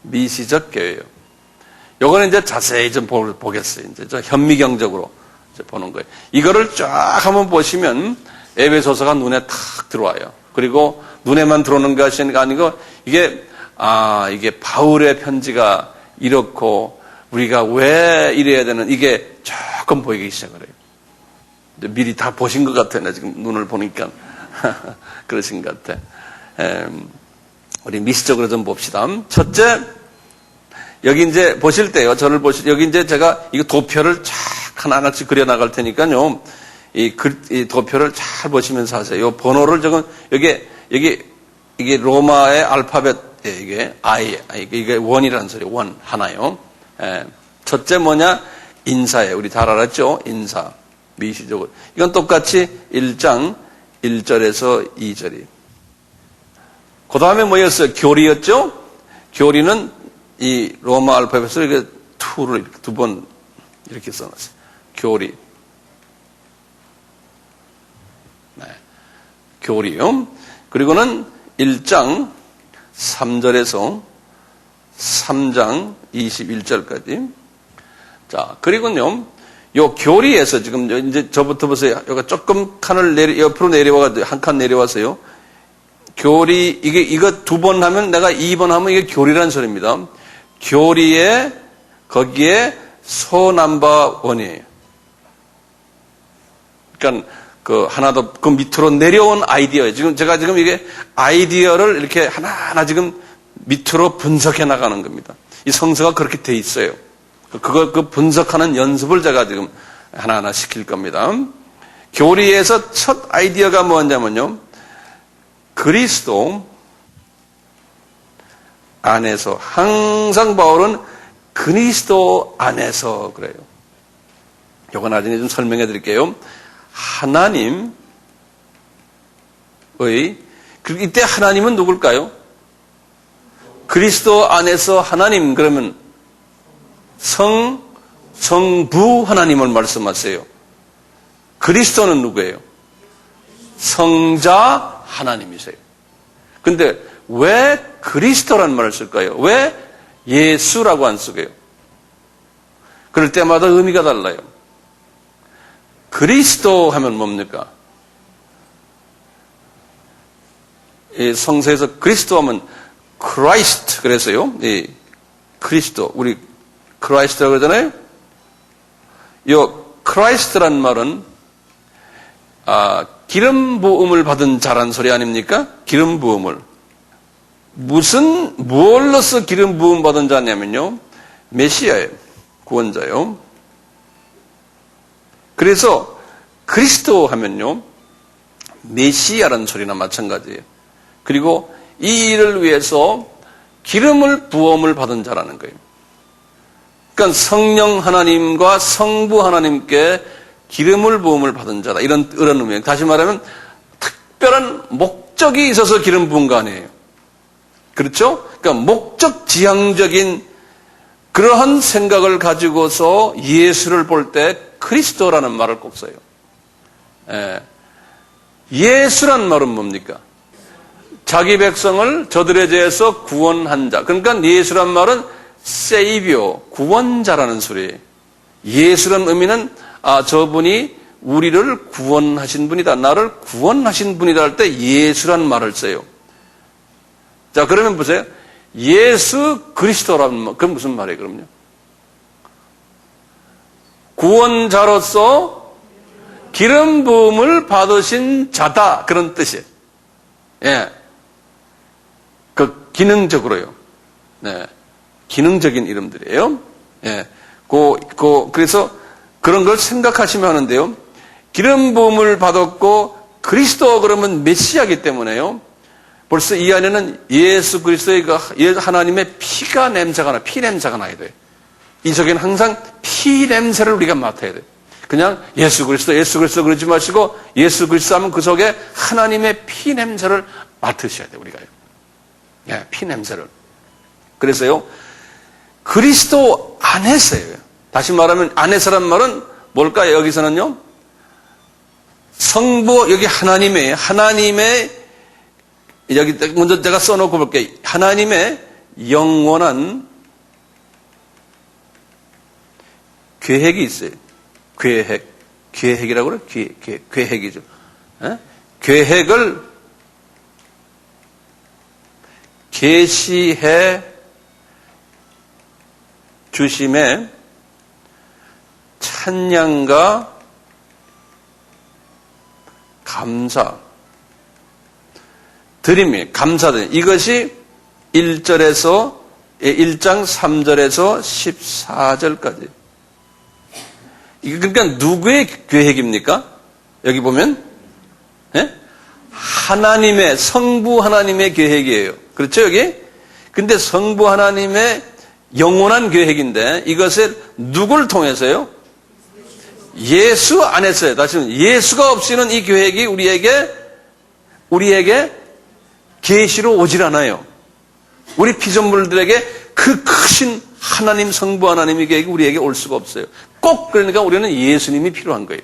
미시적 교회예요. 요거는 이제 자세히 좀 보겠어요. 이제 좀 현미경적으로 이제 보는 거예요. 이거를 쫙 한번 보시면 에베소서가 눈에 탁 들어와요. 그리고 눈에만 들어오는 것이 아니고 이게 바울의 편지가 이렇고 우리가 왜 이래야 되는 이게 조금 보이기 시작을 해요. 미리 다 보신 것 같아요. 지금 눈을 보니까 그러신 것 같아. 우리 미시적으로 좀 봅시다. 첫째, 여기 이제 보실 때요. 여기 이제 제가 이거 도표를 쫙 하나하나씩 그려 나갈 테니까요. 이 도표를 잘 보시면서 하세요. 이 번호를 적은 이게 로마의 알파벳 이게 이게 원이라는 소리, 원 하나요. 첫째 뭐냐? 인사예요. 우리 다 알았죠? 인사. 미시적으로. 이건 똑같이 1장 1절에서 2절이. 그 다음에 뭐였어요? 교리였죠? 교리는 이 로마 알파벳으로 이렇게 투를 두 번 이렇게 써놨어요. 교리. 네. 교리요. 그리고는 1장 3절에서 3장 21절까지. 자, 그리고요. 요 교리에서 지금 이제 저부터 보세요. 여기가 조금 칸을 옆으로 내려와가 한 칸 내려와서요. 교리 이거 두 번 하면 내가 2번 하면 이게 교리라는 소리입니다. 교리에 거기에 소 넘버 원이에요. 그러니까 그 하나 더 그 밑으로 내려온 아이디어예요. 제가 지금 이게 아이디어를 이렇게 하나하나 지금 밑으로 분석해 나가는 겁니다. 이 성서가 그렇게 돼 있어요. 그 분석하는 연습을 제가 지금 하나하나 시킬 겁니다. 교리에서 첫 아이디어가 뭐냐면요. 그리스도 안에서, 항상 바울은 그리스도 안에서 그래요. 이거 나중에 좀 설명해 드릴게요. 하나님의, 이때 하나님은 누굴까요? 그리스도 안에서 하나님, 그러면 성부 하나님을 말씀하세요. 그리스도는 누구예요? 성자 하나님이세요. 근데 왜 그리스도라는 말을 쓸까요? 왜 예수라고 안 쓰게요? 그럴 때마다 의미가 달라요. 그리스도 하면 뭡니까? 이 성서에서 그리스도 하면 크라이스트 그래서요. 이 그리스도 우리 크라이스트라고 그러잖아요. 이 크라이스트란 말은 기름 부음을 받은 자란 소리 아닙니까? 기름 부음을. 무엇로서 기름 부음 받은 자냐면요. 메시아예요. 구원자요. 그래서 그리스도 하면요. 메시아라는 소리나 마찬가지예요. 그리고 이 일을 위해서 기름을 부음을 받은 자라는 거예요. 그러니까 성령 하나님과 성부 하나님께 기름을 부음을 받은 자다. 이런 의미예요. 다시 말하면 특별한 목적이 있어서 기름 부은 거 아니에요. 그렇죠? 그러니까 목적 지향적인 그러한 생각을 가지고서 예수를 볼 때 그리스도라는 말을 꼭 써요. 예수란 말은 뭡니까? 자기 백성을 저들의 죄에서 구원한 자. 그러니까 예수란 말은 세이비어, 구원자라는 소리예요. 예수란 의미는 저분이 우리를 구원하신 분이다. 나를 구원하신 분이다 할 때 예수란 말을 써요. 자, 그러면 보세요. 예수 그리스도라는 말, 그건 무슨 말이에요, 그럼요? 구원자로서 기름 부음을 받으신 자다. 그런 뜻이에요. 예. 그 기능적으로요. 네. 기능적인 이름들이에요. 예. 그래서 그런 걸 생각하시면 하는데요. 기름 부음을 받았고 그리스도 그러면 메시아이기 때문에요. 벌써 이 안에는 예수 그리스도의 하나님의 피가 냄새가 나, 피 냄새가 나야 돼요. 이 속에는 항상 피 냄새를 우리가 맡아야 돼요. 그냥 예수 그리스도 그러지 마시고 예수 그리스도 하면 그 속에 하나님의 피 냄새를 맡으셔야 돼요, 우리가요. 예, 피 냄새를. 그래서요, 그리스도 안에서예요. 다시 말하면 안에서란 말은 뭘까요? 여기서는요, 성부, 여기 하나님의, 여기 먼저 제가 써놓고 볼게요. 하나님의 영원한 계획이 있어요. 계획이라고 그래요. 계획이죠. 에? 계획을 계시해 주심에 찬양과 감사 드림이 감사드림. 이것이 1장 3절에서 14절까지. 이게 그러니까 누구의 계획입니까? 여기 보면 하나님의 성부 하나님의 계획이에요. 그렇죠 여기? 근데 성부 하나님의 영원한 계획인데 이것을 누굴 통해서요? 예수 안에서요. 다시 예수가 없이는 이 계획이 우리에게 계시로 오질 않아요. 우리 피조물들에게 그 크신 하나님 성부 하나님의 계획이 우리에게 올 수가 없어요. 꼭 그러니까 우리는 예수님이 필요한 거예요.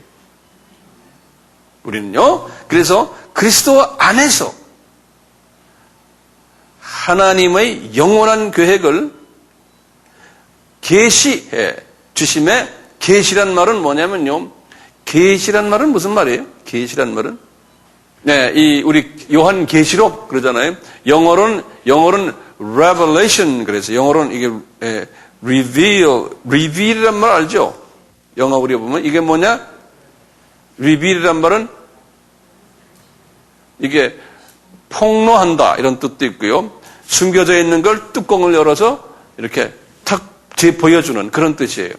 우리는요. 그래서 그리스도 안에서 하나님의 영원한 계획을 계시해 주심에 계시란 말은 뭐냐면요. 계시란 말은 무슨 말이에요? 계시란 말은 네, 우리 요한 계시록 그러잖아요. 영어로는 revelation 그래서 영어로는 이게 reveal이란 말 알죠? 영어 우리 보면 이게 뭐냐? reveal이란 말은 이게 폭로한다 이런 뜻도 있고요. 숨겨져 있는 걸 뚜껑을 열어서 이렇게 탁 보여주는 그런 뜻이에요.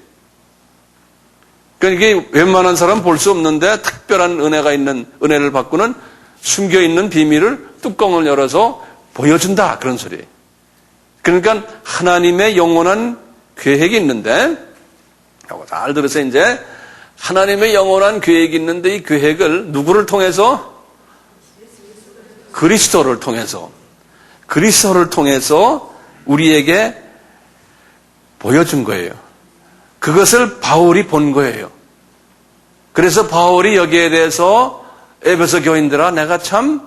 그러니까 이게 웬만한 사람 볼 수 없는데 특별한 은혜가 있는 은혜를 받고는 숨겨 있는 비밀을 뚜껑을 열어서 보여준다 그런 소리예요. 그러니까 하나님의 영원한 계획이 있는데 잘 들으세요. 이제 하나님의 영원한 계획이 있는데 이 계획을 누구를 통해서? 그리스도를 통해서 우리에게 보여준 거예요. 그것을 바울이 본 거예요. 그래서 바울이 여기에 대해서 에베소 교인들아 내가 참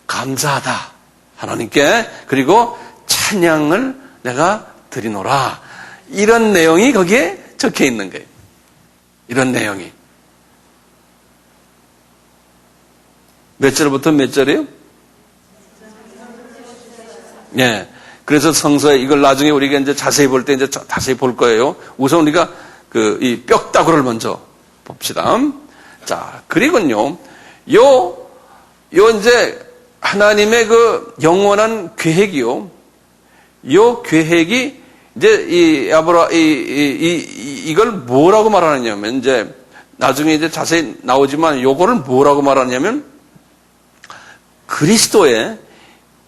감사하다 하나님께 그리고 찬양을 내가 드리노라 이런 내용이 거기에 적혀 있는 거예요. 이런 내용이 몇 절부터 몇 절이에요? 예. 그래서 성서에 이걸 나중에 우리가 이제 자세히 볼 때 이제 자세히 볼 거예요. 우선 우리가 이 뼈다구를 먼저 봅시다. 자, 그리고요, 이제 하나님의 그 영원한 계획이요. 요 계획이 이제 이걸 뭐라고 말하느냐면 이제 나중에 이제 자세히 나오지만 요거를 뭐라고 말하냐면 그리스도의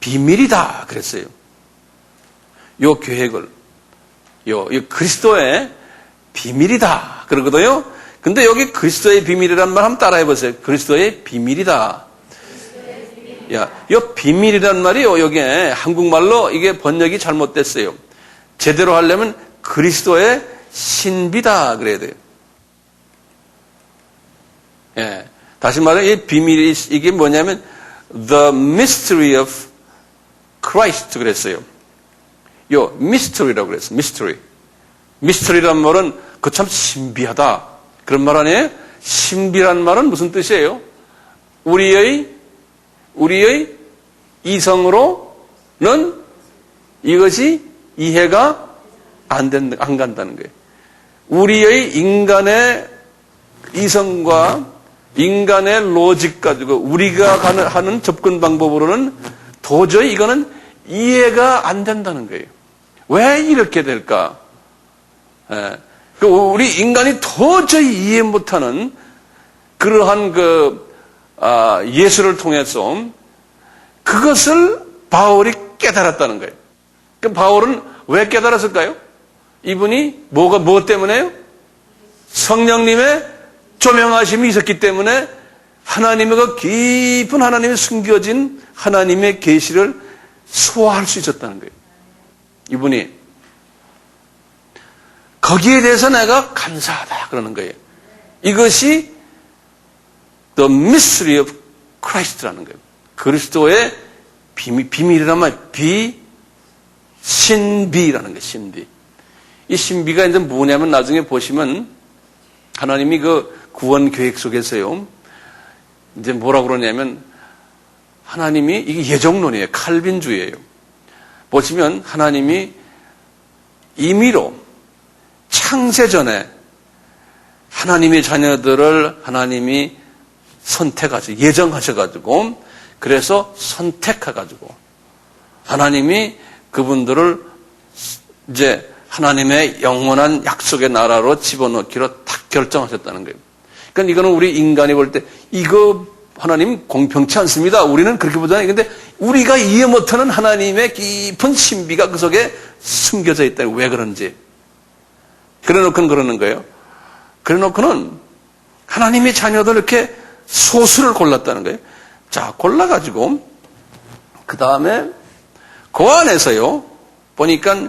비밀이다 그랬어요. 요 계획을 요 그리스도의 비밀이다 그러거든요. 근데 여기 그리스도의 비밀이란 말 한번 따라해 보세요. 그리스도의 비밀이다. 야, 요 비밀이란 말이요. 여기에 한국말로 이게 번역이 잘못됐어요. 제대로 하려면 그리스도의 신비다 그래야 돼요. 예. 다시 말해 이 비밀이 이게 뭐냐면 the mystery of Christ 그랬어요. 요 mystery라고 그랬어요. mystery란 말은 그 참 신비하다. 그런 말 아니에요? 신비란 말은 무슨 뜻이에요? 우리의 이성으로는 이것이 이해가 안 간다는 거예요. 우리의 인간의 이성과 인간의 로직 가지고 우리가 하는 접근 방법으로는 도저히 이거는 이해가 안 된다는 거예요. 왜 이렇게 될까? 우리 인간이 도저히 이해 못하는 그러한 예수를 통해서 그것을 바울이 깨달았다는 거예요. 그럼 바울은 왜 깨달았을까요? 이분이 무엇 때문에요? 성령님의 조명하심이 있었기 때문에 하나님의 그 깊은 하나님의 숨겨진 하나님의 계시를 소화할 수 있었다는 거예요. 이분이 거기에 대해서 내가 감사하다 그러는 거예요. 이것이 the mystery of Christ라는 거예요. 그리스도의 비밀이란 말, 신비라는 거예요, 신비. 이 신비가 이제 뭐냐면 나중에 보시면 하나님이 그 구원 계획 속에서요, 이제 뭐라고 그러냐면 하나님이 이게 예정론이에요. 칼빈주의예요. 보시면 하나님이 임의로 창세 전에 하나님의 자녀들을 하나님이 선택하셔, 예정하셔가지고, 그래서 선택해가지고, 하나님이 그분들을 이제 하나님의 영원한 약속의 나라로 집어넣기로 딱 결정하셨다는 거예요. 그러니까 이거는 우리 인간이 볼 때, 이거 하나님 공평치 않습니다. 우리는 그렇게 보잖아요. 근데 우리가 이해 못하는 하나님의 깊은 신비가 그 속에 숨겨져 있다. 왜 그런지. 그래 놓고는 그러는 거예요. 그래 놓고는 하나님의 자녀들 이렇게 소수를 골랐다는 거예요. 자, 골라가지고, 그 다음에 그 안에서요, 보니까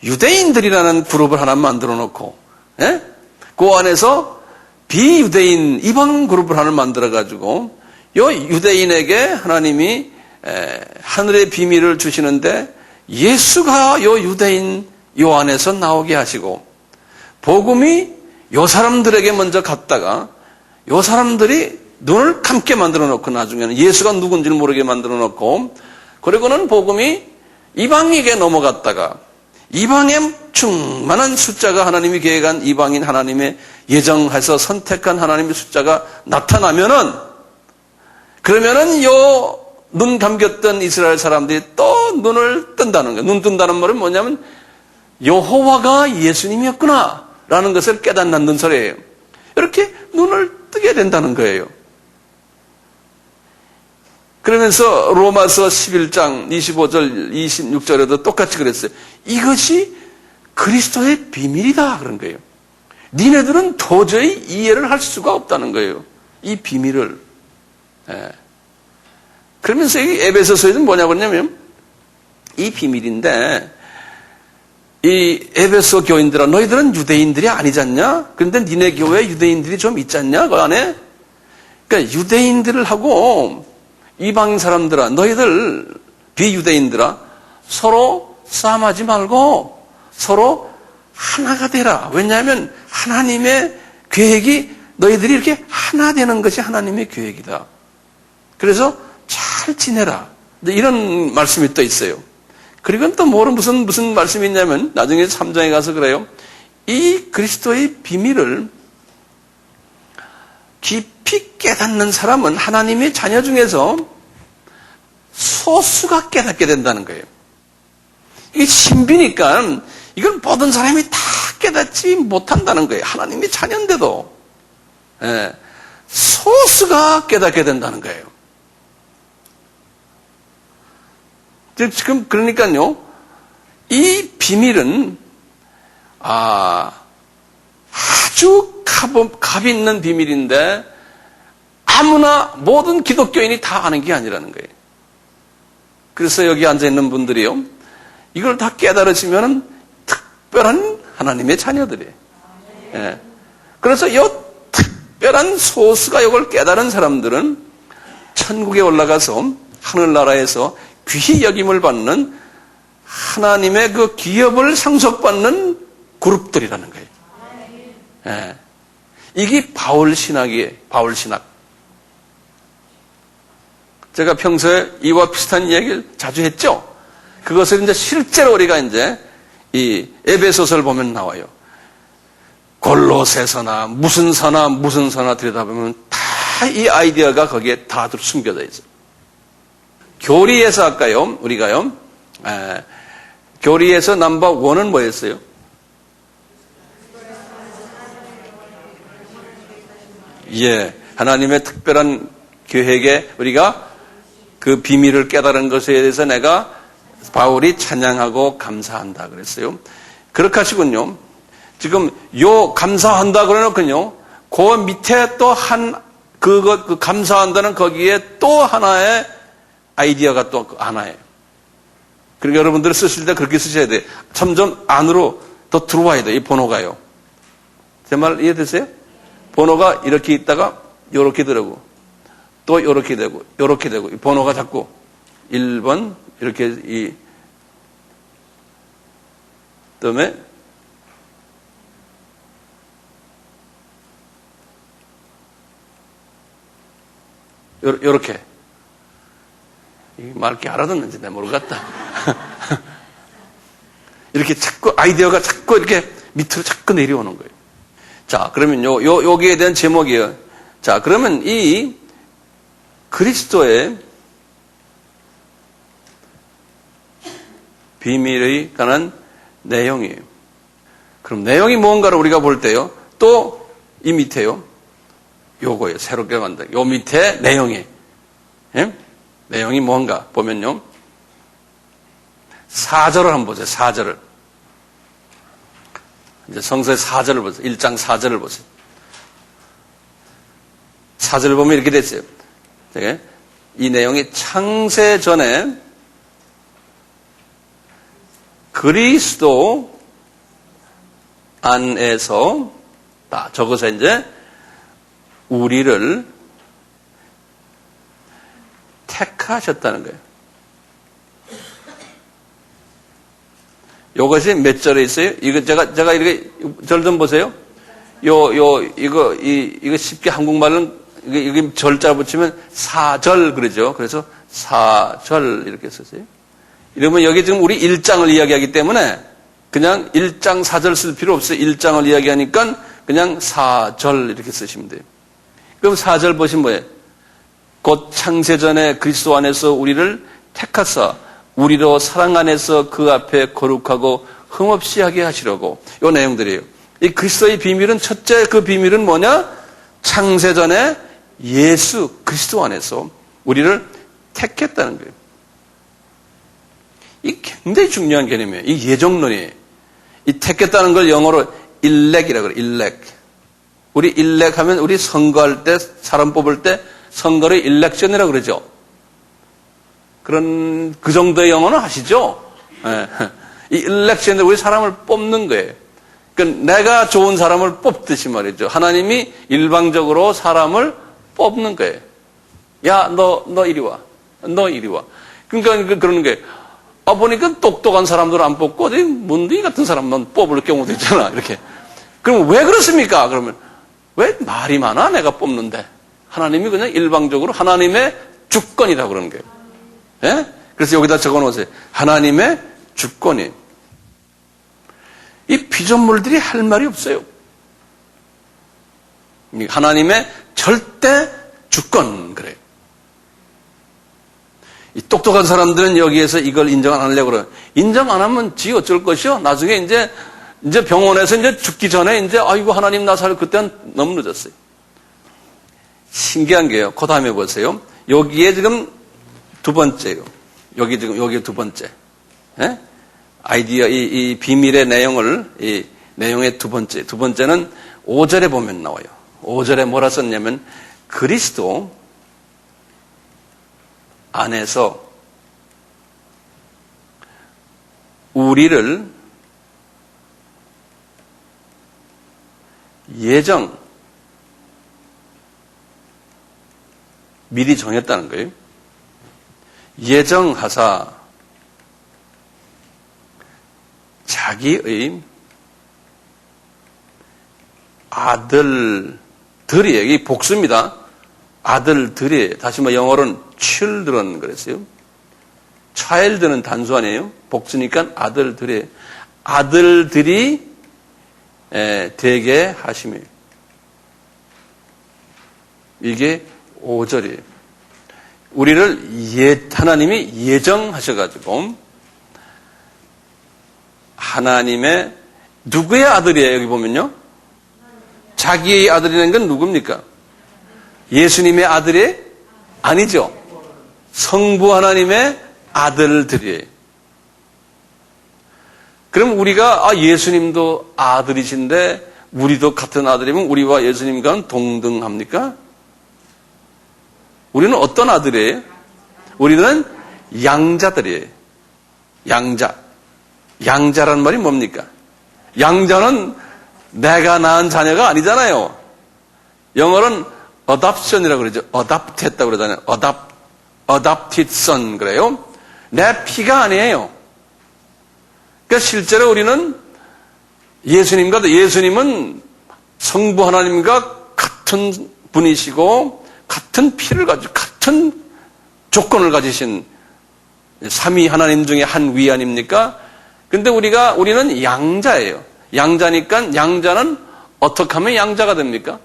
유대인들이라는 그룹을 하나 만들어 놓고, 예? 그 안에서 비유대인, 이방 그룹을 하나 만들어 가지고, 요 유대인에게 하나님이 하늘의 비밀을 주시는데, 예수가 요 유대인 요 안에서 나오게 하시고, 복음이 요 사람들에게 먼저 갔다가, 요 사람들이 눈을 감게 만들어 놓고, 나중에는 예수가 누군지를 모르게 만들어 놓고, 그리고는 복음이 이방에게 넘어갔다가, 이방의 충만한 숫자가 하나님이 계획한 이방인 하나님의 예정해서 선택한 하나님의 숫자가 나타나면은, 그러면은 요 눈 감겼던 이스라엘 사람들이 또 눈을 뜬다는 거예요. 눈 뜬다는 말은 뭐냐면 여호와가 예수님이었구나 라는 것을 깨닫는 소리예요. 이렇게 눈을 뜨게 된다는 거예요. 그러면서 로마서 11장 25절 26절에도 똑같이 그랬어요. 이것이 그리스도의 비밀이다 그런 거예요. 니네들은 도저히 이해를 할 수가 없다는 거예요. 이 비밀을. 예. 그러면서 이 에베소서에는 뭐냐고 그러냐면 이 비밀인데, 이 에베소 교인들아, 너희들은 유대인들이 아니잖냐? 그런데 니네 교회에 유대인들이 좀 있잖냐? 그 안에? 그러니까 유대인들을 하고 이방 사람들아, 너희들 비유대인들아, 서로 싸움하지 말고 서로 하나가 되라. 왜냐하면 하나님의 계획이 너희들이 이렇게 하나 되는 것이 하나님의 계획이다. 그래서 잘 지내라. 이런 말씀이 또 있어요. 그리고 또 무슨 말씀이 있냐면 나중에 3장에 가서 그래요. 이 그리스도의 비밀을 깊이 깨닫는 사람은 하나님의 자녀 중에서 소수가 깨닫게 된다는 거예요. 이게 신비니까 이걸 모든 사람이 다 깨닫지 못한다는 거예요. 하나님의 자녀인데도. 예, 소수가 깨닫게 된다는 거예요. 지금 그러니까요, 이 비밀은 아주 값 있는 비밀인데 아무나 모든 기독교인이 다 아는 게 아니라는 거예요. 그래서 여기 앉아있는 분들이요, 이걸 다 깨달으시면 특별한 하나님의 자녀들이에요. 예. 그래서 이 특별한 소수가 이걸 깨달은 사람들은 천국에 올라가서 하늘나라에서 귀히 여김을 받는 하나님의 그 기업을 상속받는 그룹들이라는 거예요. 예. 이게 바울신학이에요. 바울신학. 제가 평소에 이와 비슷한 이야기를 자주 했죠. 그것을 이제 실제로 우리가 이제 이 에베소서를 보면 나와요. 골로새서나 무슨 서나 들여다보면 다 이 아이디어가 거기에 다 숨겨져 있어요. 교리에서 할까요? 우리가요. 교리에서 넘버 원은 뭐였어요? 예, 하나님의 특별한 계획에 우리가 그 비밀을 깨달은 것에 대해서 내가 바울이 찬양하고 감사한다 그랬어요. 그렇게 하시군요. 지금 요 감사한다 그래놓군요. 그 밑에 또 그 감사한다는 거기에 또 하나의 아이디어가 또 하나예요. 그러니까 여러분들 쓰실 때 그렇게 쓰셔야 돼요. 점점 안으로 더 들어와야 돼요. 이 번호가요. 제 말 이해되세요? 번호가 이렇게 있다가 요렇게 되고 또 요렇게 되고 요렇게 되고 이 번호가 자꾸 1번 이렇게 그다음에 요렇게. 말게 알아듣는지 내가 모르겠다. 이렇게 자꾸 아이디어가 자꾸 이렇게 밑으로 자꾸 내려오는 거예요. 자, 그러면 여기에 대한 제목이에요. 자, 그러면 이 그리스도의 비밀에 관한 내용이에요. 그럼 내용이 뭔가를 우리가 볼 때요. 또 이 밑에요. 요거예요. 새롭게 만든. 요 밑에 내용이. 예? 내용이 뭔가 보면요. 4절을 한번 보세요. 4절을. 이제 성서의 4절을 보세요. 1장 4절을 보세요. 4절을 보면 이렇게 됐어요. 이 내용이 창세 전에 그리스도 안에서 저것에 이제 우리를 택하셨다는 거예요. 요것이 몇 절에 있어요? 이거 제가 이렇게 절 좀 보세요. 이거 쉽게 한국말은 이게 절자 붙이면 4절 그러죠. 그래서 4절 이렇게 쓰세요. 이러면 여기 지금 우리 1장을 이야기하기 때문에 그냥 1장 4절 쓸 필요 없어요. 1장을 이야기하니까 그냥 4절 이렇게 쓰시면 돼요. 그럼 4절 보시면 뭐예요? 곧 창세전에 그리스도 안에서 우리를 택하사 우리로 사랑 안에서 그 앞에 거룩하고 흠없이 하게 하시려고. 이 내용들이에요. 이 그리스도의 비밀은 첫째 그 비밀은 뭐냐? 창세전에 예수 그리스도 안에서 우리를 택했다는 거예요. 이 굉장히 중요한 개념이에요. 이 예정론이에요. 이 택했다는 걸 영어로 일렉이라고 그래요. 일렉. 우리 일렉 하면 우리 선거할 때 사람 뽑을 때 선거를 일렉션이라고 그러죠. 그 정도의 영어는 아시죠? 네. 이 일렉션으로 우리 사람을 뽑는 거예요. 그러니까 내가 좋은 사람을 뽑듯이 말이죠. 하나님이 일방적으로 사람을 뽑는 거예요. 야, 너 이리 와. 너 이리 와. 그러니까 그러는 게 보니까 똑똑한 사람들 안 뽑고 문둥이 같은 사람만 뽑을 경우도 있잖아. 이렇게. 그럼 왜 그렇습니까? 그러면 왜 말이 많아? 내가 뽑는데. 하나님이 그냥 일방적으로 하나님의 주권이라고 그러는 거예요. 예? 그래서 여기다 적어 놓으세요. 하나님의 주권이. 이 피조물들이 할 말이 없어요. 하나님의 절대 주권, 그래요. 이 똑똑한 사람들은 여기에서 이걸 인정 안 하려고 그래요. 인정 안 하면 지 어쩔 것이요? 나중에 이제 병원에서 이제 죽기 전에 아이고, 하나님 나 살, 그때는 너무 늦었어요. 신기한 게요. 그 다음에 보세요. 여기에 지금 두 번째요. 여기 두 번째. 예? 아이디어, 이 비밀의 내용을, 이 내용의 두 번째는 5절에 보면 나와요. 5절에 뭐라 썼냐면, 그리스도 안에서 우리를 미리 정했다는 거예요. 예정하사 자기의 아들들이에요. 이 복수입니다. 아들들이, 다시 영어로는 children 그랬어요. child는 단수 아니에요. 복수니까 아들들이 되게 하심이에요. 이게 5절이에요. 우리를 하나님이 예정하셔가지고 하나님의 누구의 아들이에요? 여기 보면요. 자기의 아들이라는 건 누굽니까? 예수님의 아들이 아니죠. 성부 하나님의 아들들이에요. 그럼 우리가 예수님도 아들이신데 우리도 같은 아들이면 우리와 예수님과는 동등합니까? 우리는 어떤 아들이에요? 우리는 양자들이에요. 양자란 말이 뭡니까? 양자는 내가 낳은 자녀가 아니잖아요. 영어로는 adoption이라고 그러죠. adopt 했다고 그러잖아요. adopted son 그래요. 내 피가 아니에요. 그러니까 실제로 우리는 예수님은 성부 하나님과 같은 분이시고 같은 피를 가지고 같은 조건을 가지신 삼위 하나님 중에 한 위 아닙니까? 근데 우리는 양자예요. 양자니까 양자는 어떻게 하면 양자가 됩니까?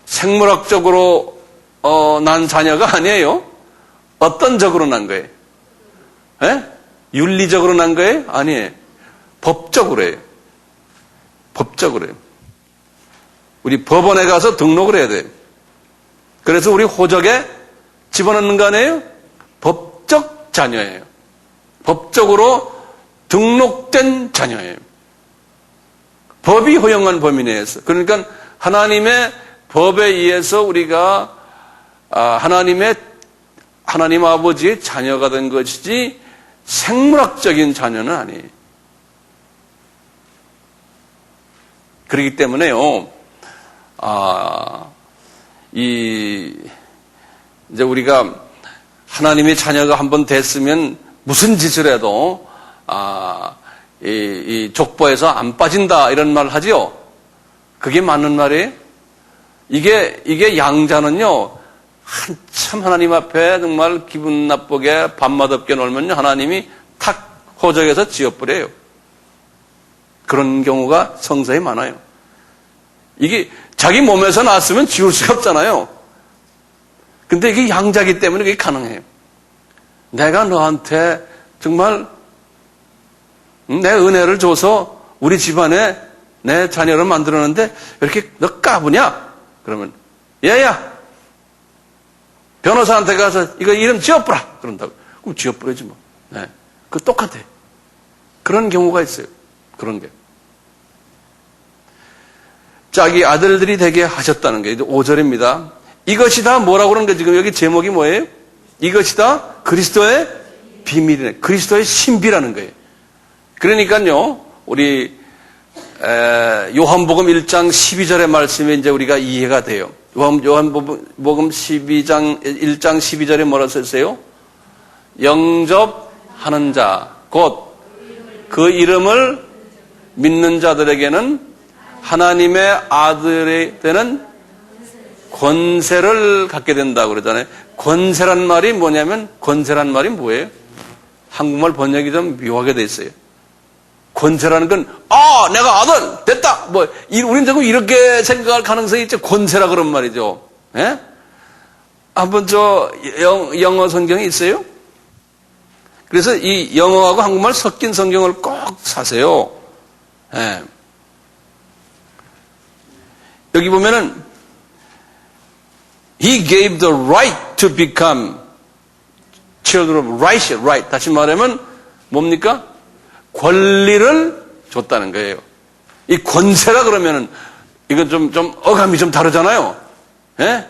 생물학적으로 난 자녀가 아니에요. 어떤 적으로 난 거예요? 에? 윤리적으로 난 거예요? 아니에요. 법적으로 해요. 법적으로 해요. 우리 법원에 가서 등록을 해야 돼요. 그래서 우리 호적에 집어넣는 거 아니에요? 법적 자녀예요. 법적으로 등록된 자녀예요. 법이 허용한 범위 내에서. 그러니까 하나님의 법에 의해서 우리가 하나님 아버지의 자녀가 된 것이지 생물학적인 자녀는 아니에요. 그렇기 때문에요. 이제 우리가 하나님의 자녀가 한번 됐으면 무슨 짓을 해도 이 족보에서 안 빠진다 이런 말 하지요. 그게 맞는 말이에요. 이게 양자는요, 한참 하나님 앞에 정말 기분 나쁘게 밤맛 없게 놀면요, 하나님이 탁 호적에서 지워버려요. 그런 경우가 성서에 많아요. 이게 자기 몸에서 났으면 지울 수가 없잖아요. 근데 이게 양자기 때문에 그게 가능해요. 내가 너한테 정말 내 은혜를 줘서 우리 집안에 내 자녀를 만들었는데 이렇게 너 까부냐? 그러면 얘야 변호사한테 가서 이거 이름 지워버라 그런다고. 그럼 지워버리지 뭐. 네. 그거 똑같아. 그런 경우가 있어요. 그런 게. 자기 아들들이 되게 하셨다는 게 5절입니다. 이것이 다 뭐라고 그러는 게 지금 여기 제목이 뭐예요? 이것이 다 그리스도의 비밀이네. 그리스도의 신비라는 거예요. 그러니까요, 우리 요한복음 1장 12절의 말씀이 이제 우리가 이해가 돼요. 요한복음 1장 12절에 뭐라 썼어요? 영접하는 자, 곧 그 이름을 믿는 자들에게는 하나님의 아들이 되는 권세를 갖게 된다고 그러잖아요. 권세란 말이 뭐냐면, 권세란 말이 뭐예요? 한국말 번역이 좀 묘하게 돼 있어요. 권세라는 건, 내가 아들 됐다. 우리는 자꾸 이렇게 생각할 가능성이 있죠. 권세라 그런 말이죠. 예? 한번 영어 성경이 있어요? 그래서 이 영어하고 한국말 섞인 성경을 꼭 사세요. 예. 여기 보면은 He gave the right to become children of right. 다시 말하면 뭡니까? 권리를 줬다는 거예요. 이 권세라 그러면은 이건 좀 어감이 좀 다르잖아요. 예?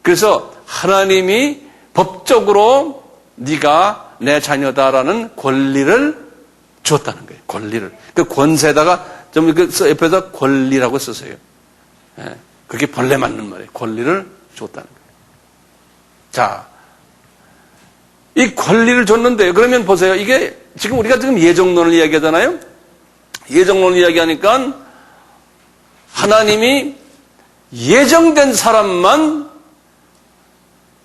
그래서 하나님이 법적으로 네가 내 자녀다라는 권리를 줬다는 거예요. 권리를. 그 권세에다가 좀 옆에다 권리라고 썼어요. 예. 그게 본래 맞는 말이에요. 권리를 줬다는 거예요. 자, 이 권리를 줬는데요. 그러면 보세요. 이게 지금 우리가 예정론을 이야기하잖아요. 예정론을 이야기하니까 하나님이 예정된 사람만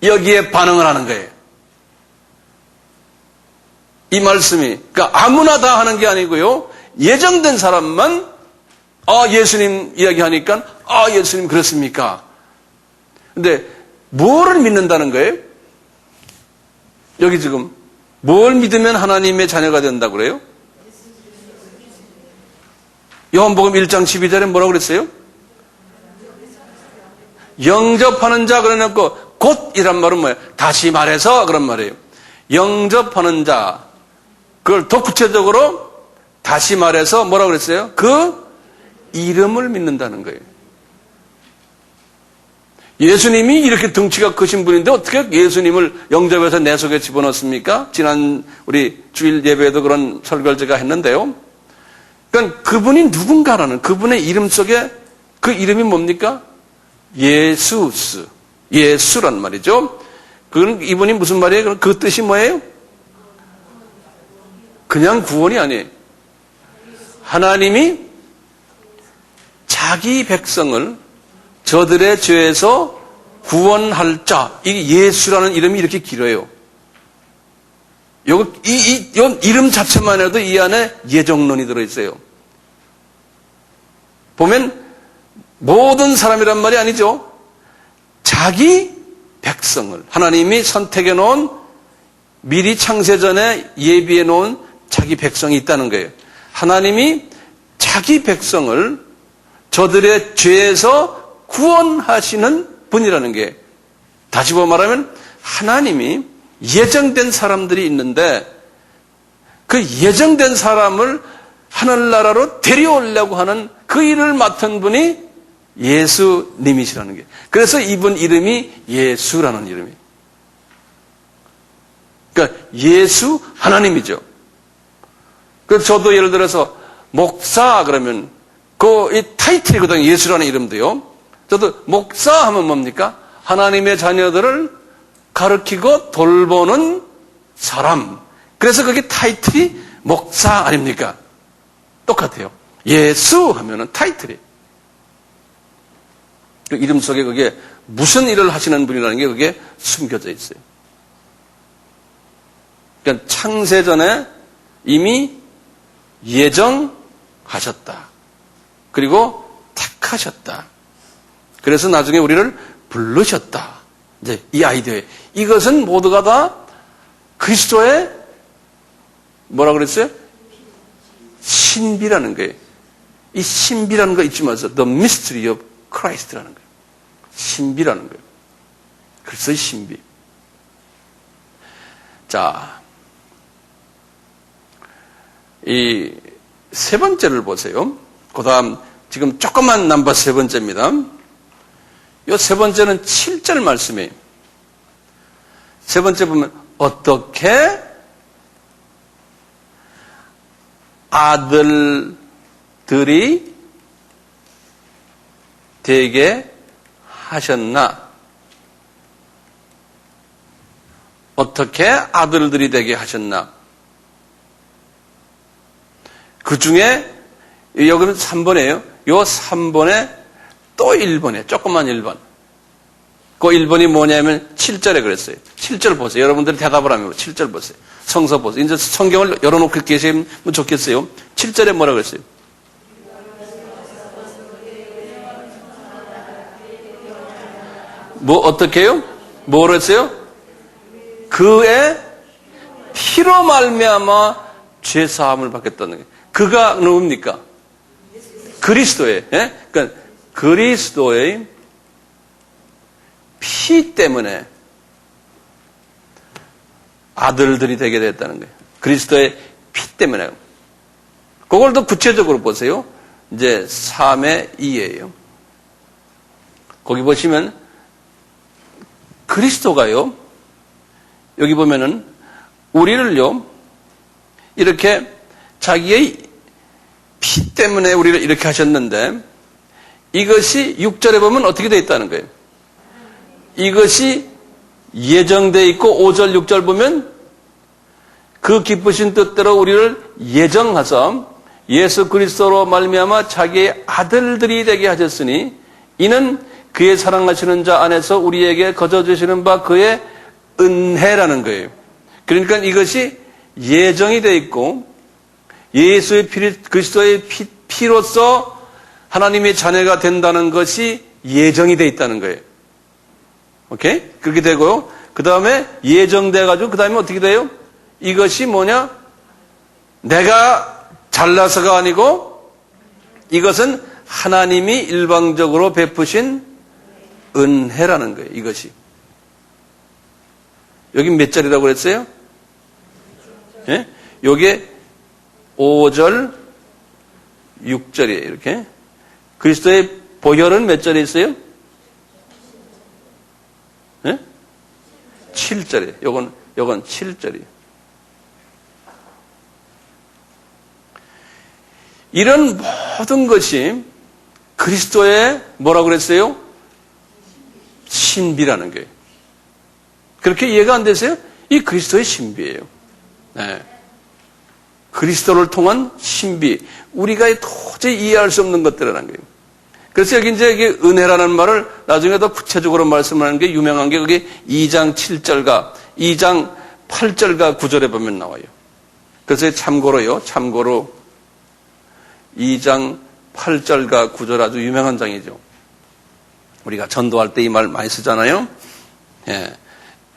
여기에 반응을 하는 거예요. 이 말씀이 그러니까 아무나 다 하는 게 아니고요. 예정된 사람만 예수님 이야기하니까 예수님 그렇습니까? 근데 뭐를 믿는다는 거예요? 여기 지금 뭘 믿으면 하나님의 자녀가 된다고 그래요? 요한복음 1장 12절에 뭐라고 그랬어요? 영접하는 자 그래놓고 곧이란 말은 뭐예요? 다시 말해서 그런 말이에요. 영접하는 자 그걸 더 구체적으로 다시 말해서 뭐라고 그랬어요? 그 이름을 믿는다는 거예요. 예수님이 이렇게 등치가 크신 분인데 어떻게 예수님을 영접해서 내 속에 집어넣습니까? 지난 우리 주일 예배에도 그런 설교를 제가 했는데요. 그러니까 그분이 누군가라는 그분의 이름 속에 그 이름이 뭡니까? 예수스. 예수란 말이죠. 그건 이분이 무슨 말이에요? 그 뜻이 뭐예요? 그냥 구원이 아니에요. 하나님이 자기 백성을 저들의 죄에서 구원할 자. 이 예수라는 이름이 이렇게 길어요. 이 이름 자체만 해도 이 안에 예정론이 들어있어요. 보면 모든 사람이란 말이 아니죠. 자기 백성을 하나님이 선택해 놓은 미리 창세 전에 예비해 놓은 자기 백성이 있다는 거예요. 하나님이 자기 백성을 저들의 죄에서 구원하시는 분이라는 게, 다시 말하면 하나님이 예정된 사람들이 있는데 그 예정된 사람을 하늘나라로 데려오려고 하는 그 일을 맡은 분이 예수님이시라는 게, 그래서 이분 이름이 예수라는 이름이에요. 그러니까 예수 하나님이죠. 그래서 저도 예를 들어서 목사 그러면 이 타이틀이거든요. 예수라는 이름도요. 저도 목사 하면 뭡니까? 하나님의 자녀들을 가르치고 돌보는 사람. 그래서 그게 타이틀이 목사 아닙니까? 똑같아요. 예수 하면은 타이틀이. 그 이름 속에 그게 무슨 일을 하시는 분이라는 게 그게 숨겨져 있어요. 그러니까 창세전에 이미 예정하셨다. 그리고 택하셨다. 그래서 나중에 우리를 부르셨다. 이제 이 아이디어에 이것은 모두가 다 그리스도의 뭐라 그랬어요? 신비라는 거예요. 이 신비라는 거 잊지 마세요. The mystery of Christ라는 거예요. 신비라는 거예요. 그래서 신비. 자, 이 세 번째를 보세요. 그 다음 지금 조금만 남바 세 번째입니다. 이 세 번째는 7절 말씀이에요. 세 번째 보면 어떻게 아들들이 되게 하셨나? 어떻게 아들들이 되게 하셨나? 그 중에 여기는 3번이에요. 요 3번에 또 1번에 조그만 1번. 그 1번이 뭐냐면 7절에 그랬어요. 7절 보세요. 여러분들이 대답을 하면 7절 보세요. 성서 보세요. 이제 성경을 열어놓고 계시면 좋겠어요. 7절에 뭐라고 그랬어요? 뭐 어떻게 해요? 뭐로 했어요? 그의 피로 말미암아 죄 사함을 받겠다는 거예요. 그가 누굽니까? 그리스도의, 예? 그러니까 그리스도의 피 때문에 아들들이 되게 됐다는 거예요. 그리스도의 피 때문에. 그걸 더 구체적으로 보세요. 이제 3의 2예요. 거기 보시면 그리스도가요, 여기 보면은 우리를요, 이렇게 자기의 피 때문에 우리를 이렇게 하셨는데, 이것이 6절에 보면 어떻게 되어 있다는 거예요? 이것이 예정되어 있고 5절, 6절 보면 그 기쁘신 뜻대로 우리를 예정하사 예수 그리스도로 말미암아 자기의 아들들이 되게 하셨으니 이는 그의 사랑하시는 자 안에서 우리에게 거저주시는 바 그의 은혜라는 거예요. 그러니까 이것이 예정이 되어 있고 예수의 그리스도의 피로서 하나님의 자녀가 된다는 것이 예정이 되어 있다는 거예요. 오케이? 그렇게 되고요. 그 다음에 예정돼가지고 그 다음에 어떻게 돼요? 이것이 뭐냐? 내가 잘나서가 아니고 이것은 하나님이 일방적으로 베푸신 은혜라는 거예요. 이것이. 여기 몇 절이라고 그랬어요? 예? 요게 5절, 6절이에요. 이렇게. 그리스도의 보혈은 몇 절에 있어요? 예? 7절이에요. 요건 7절이에요. 이런 모든 것이 그리스도의 뭐라고 그랬어요? 신비라는 거예요. 그렇게 이해가 안 되세요? 이 그리스도의 신비예요. 네. 그리스도를 통한 신비, 우리가 도저히 이해할 수 없는 것들이라는 거예요. 그래서 여기 이제 이게 은혜라는 말을 나중에 더 구체적으로 말씀하는 게 유명한 게 그게 2장 7절과 2장 8절과 9절에 보면 나와요. 그래서 참고로 2장 8절과 9절 아주 유명한 장이죠. 우리가 전도할 때 이 말 많이 쓰잖아요. 예.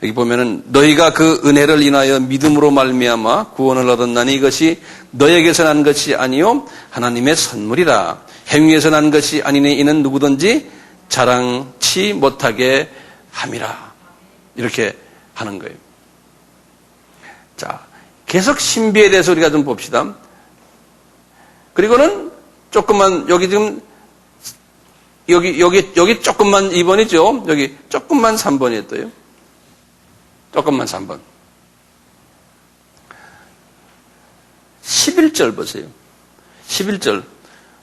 여기 보면은 너희가 그 은혜를 인하여 믿음으로 말미암아 구원을 얻었나니 이것이 너에게서 난 것이 아니요 하나님의 선물이라. 행위에서 난 것이 아니니 이는 누구든지 자랑치 못하게 함이라. 이렇게 하는 거예요. 자, 계속 신비에 대해서 우리가 좀 봅시다. 그리고는 조금만 여기 지금 여기 조금만 2번이죠. 여기 조금만 3번이었어요. 조금만 3번. 11절 보세요. 11절.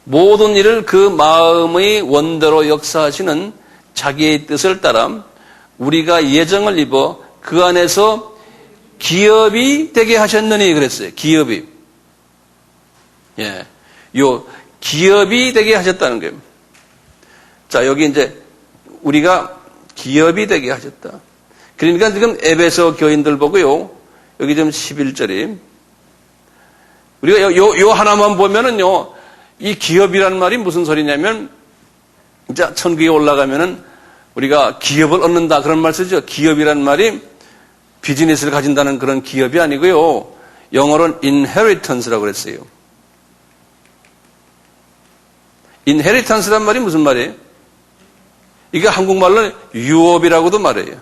모든 일을 그 마음의 원대로 역사하시는 자기의 뜻을 따라 우리가 예정을 입어 그 안에서 기업이 되게 하셨느니 그랬어요. 기업이. 예. 요 기업이 되게 하셨다는 거예요. 자, 여기 이제 우리가 기업이 되게 하셨다. 그러니까 지금 에베소 교인들 보고요. 여기 지금 11절이 우리가 요 하나만 보면은요. 이 기업이라는 말이 무슨 소리냐면 이제 천국에 올라가면은 우리가 기업을 얻는다 그런 말 쓰죠. 기업이라는 말이 비즈니스를 가진다는 그런 기업이 아니고요. 영어로는 inheritance라고 그랬어요. inheritance란 말이 무슨 말이에요? 이게 한국말로 유업이라고도 말해요.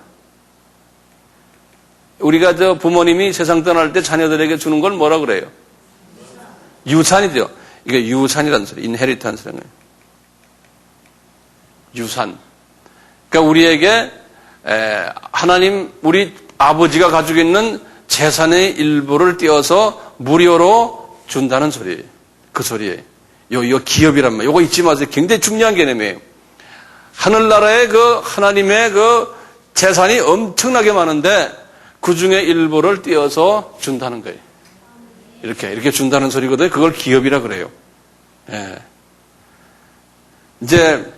우리가 부모님이 세상 떠날 때 자녀들에게 주는 걸 뭐라 그래요? 유산이죠. 이게 유산이라는 소리, inheritance라는 거예요. 유산. 그러니까 우리에게 하나님, 우리 아버지가 가지고 있는 재산의 일부를 떼어서 무료로 준다는 소리예요. 그 소리예요. 요 기업이란 말. 요거 잊지 마세요. 굉장히 중요한 개념이에요. 하늘나라에 하나님의 재산이 엄청나게 많은데 그 중에 일부를 떼어서 준다는 거예요. 이렇게 준다는 소리거든요. 그걸 기업이라 그래요. 예. 이제